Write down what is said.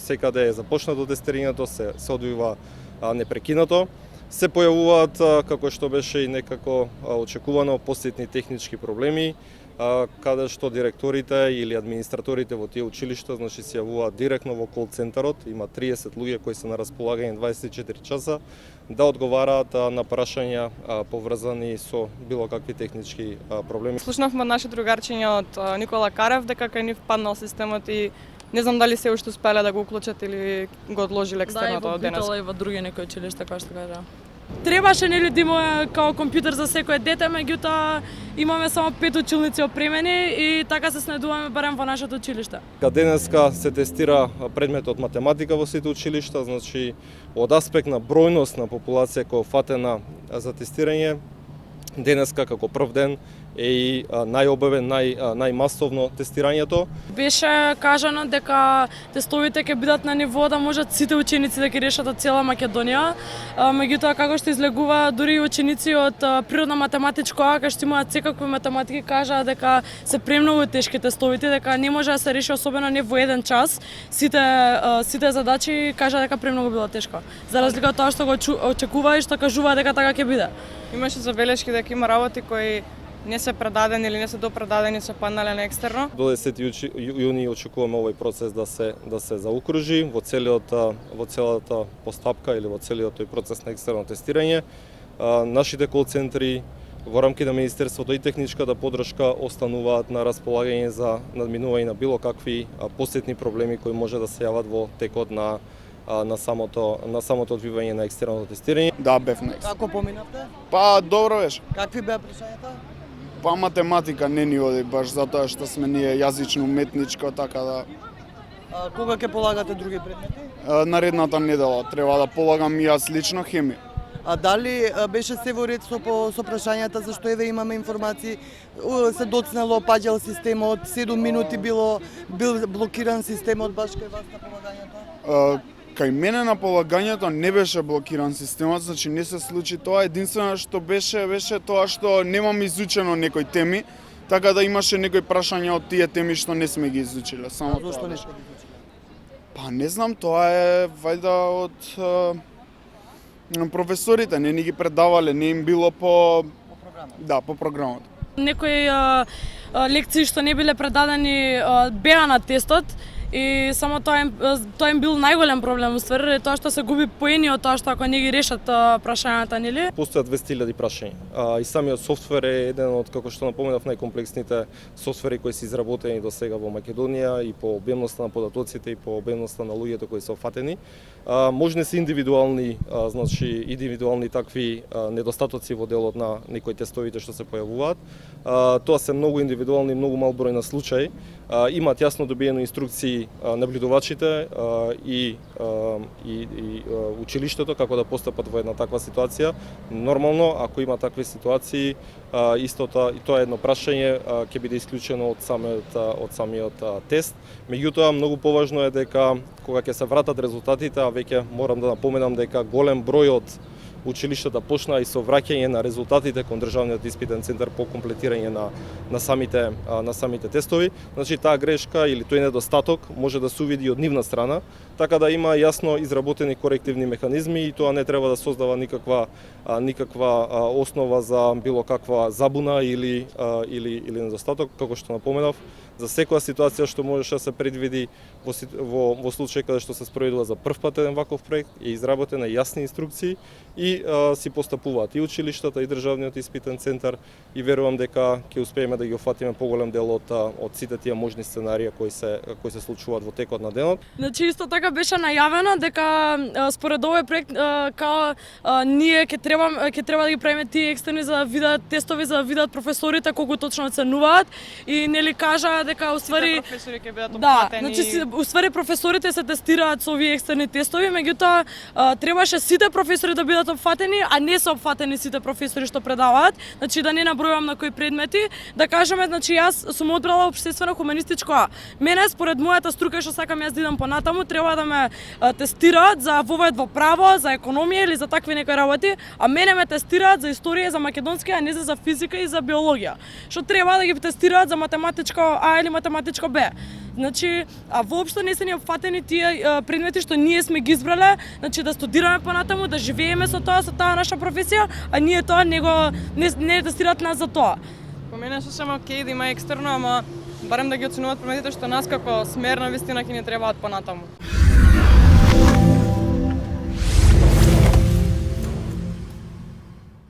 секаде е започнато тестирањето, се одвива непрекинато. Се појавуваат, како што беше и некако очекувано, посетни технички проблеми, каде што директорите или администраторите во тие училишта, значи се јавуваат директно во кол центарот, има 30 луѓе кои се на располагање 24 часа да одговараат на прашања поврзани со било какви технички проблеми. Слушнавме од наши другарчиња од Никола Карев дека кај нив паднал системот и не знам дали се уште успеле да го уклучат или го одложиле екстерното од денес. Да, и во други некои училишта, како што кажа. Требаше нели да има као компјутер за секое дете, меѓутоа имаме само 5 училници опремени и така се снедуваме барем во нашето училиште. Денеска се тестира предметот математика во сите училишта, значи од аспект на бројност на популација која е фатена за тестирање, денеска како прв ден е и најобавен, најмасовно тестирањето. Беше кажано дека тестовите ќе бидат на ниво да можат сите ученици да ги решат од цела Македонија. Меѓутоа како што излегува дури и ученици од природна математичко А, кај што имаат секакви математики, кажаа дека се премногу тешки тестовите, дека не може да се реши особено не во еден час. Сите задачи кажаа дека премногу било тешко. За разлика од тоа што го очекува и што кажува дека така ќе биде. Имаше забелешки дека има работи кои не се предадени или не се допредадени, се паднале на екстерно. До 10 јуни очекуваме овој процес да се заокружи во целата постапка или во целиот тој процес на екстерно тестирање. Нашите кол центри во рамки на Министерството и техничката поддршка остануваат на располагање за надминување на било какви посетни проблеми кои може да се јават во текот на самото одвивање на екстерното тестирање. Да, бев некс. Како поминавте? Па добро беше. Какви беа прашањата? Па математика не ни оди баш затоа што сме ние јазично уметничко, така да. Кога ќе полагате други предмети? Наредната недела треба да полагам и јас лично хемија. А дали беше се во ред со прашањата, зашто еве имаме информации, се доцнело паѓал системот, 7 минути бил блокиран системот баш кај вас на полагањето? Кај мене на полагањето не беше блокиран системот, значи не се случи тоа. Единствено што беше тоа што немам изучено некои теми, така да имаше некои прашања од тие теми што не сме ги изучиле. Само зошто тоа не беше. сте ги изучиле? Па не знам, тоа е вајда од професорите, не ни ги предавале, не им било по програмот. Да, по програмот. Некои лекции што не биле предадени беа на тестот и само тоа им бил најголем проблем, уствари тоа што се губи поени од тоа што ако не ги решат прашањата, нели? Постојат 200.000 прашања. И самиот софтвер е еден од, како што напоменав, најкомплексните софтвери кои се изработени до сега во Македонија и по обемноста на податоците и по обемноста на луѓето кои се офатени. Можни се индивидуални такви недостатоци во делот на некои тестовите што се појавуваат. Тоа се многу индивидуални, многу мал број на случаи. Имаат јасно добиено инструкции наблюдувачите и училиштето како да постапат во една таква ситуација. Нормално, ако има такви ситуации, истото и тоа е едно прашање ќе биде исклучено од самиот тест. Меѓутоа, многу поважно е дека кога ќе се вратат резултатите, а веќе морам да напоменам дека голем број од училиштата почнаа и со враќање на резултатите кон државниот испитен центар по комплетирање на самите тестови. Значи таа грешка или тој недостаток може да се увиди од нивна страна, така да има јасно изработени корективни механизми и тоа не треба да создава никаква основа за било каква забуна или недостаток, како што напоменав. За секоја ситуација што можеше да се предвиди во случај каде што се спроведува за прв пат еден ваков проект, е изработена јасни инструкции и си постапуваат и училиштата и државниот испитен центар и верувам дека ќе успееме да ги офатиме поголем дел од сите тие можни сценарии кои се случуваат во текот на денот. Значи исто така беше најавено дека според овој проект ние ќе треба да ги правиме тие екстерни за да видат тестови, за да видат професорите колку точно оценуваат и нели кажа дека уствари професори ќе бидат опфатени. Значи уствари професорите се тестираат со овие екстерни тестови, меѓутоа требаше сите професори да бидат опфатени, а не се опфатени сите професори што предаваат. Значи да не набројувам на кои предмети, да кажеме, значи јас сум одбрала општествено хуманистичко А. Мене според мојата струка што сакам јас да идам понатаму, треба да ме тестираат за вовед во право, за економија или за такви некои работи, а мене ме тестираат за историја, за македонски, а не за физика и за биологија. Што треба да ги тестираат за математичко А или математичко Б. Значи, а воопшто не се ни опфатени тие предмети што ние сме ги избрале, значи да студираме понатаму, да живееме со таа наша професија, а ние тоа не тестираат нас за тоа. По мене сосем окей да има екстерно, ама барем да ги оценуваат предметите што нас како смер на вистина ќе ни требаат понатаму.